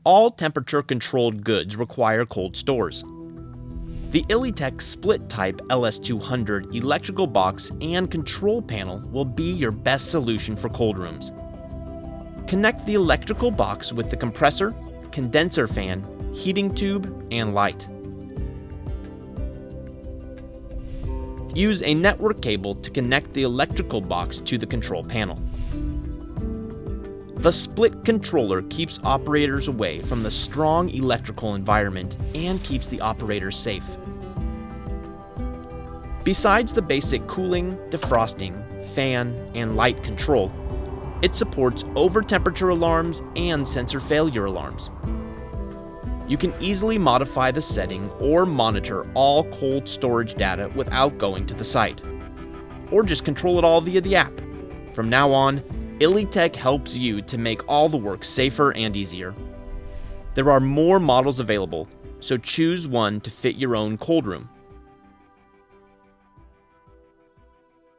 all temperature-controlled goods require cold stores. The Elitech split-type LS-200 electrical box and control panel will be your best solution for cold rooms. Connect the electrical box with the compressor, condenser fan, heating tube, and light. Use a network cable to connect the electrical box to the control panel. The split controller keeps operators away from the strong electrical environment and keeps the operators safe. Besides the basic cooling, defrosting, fan, and light control, it supports over-temperature alarms and sensor failure alarms. You can easily modify the setting or monitor all cold storage data without going to the site, or just control it all via the app. From now on, Elitech helps you to make all the work safer and easier. There are more models available, so choose one to fit your own cold room.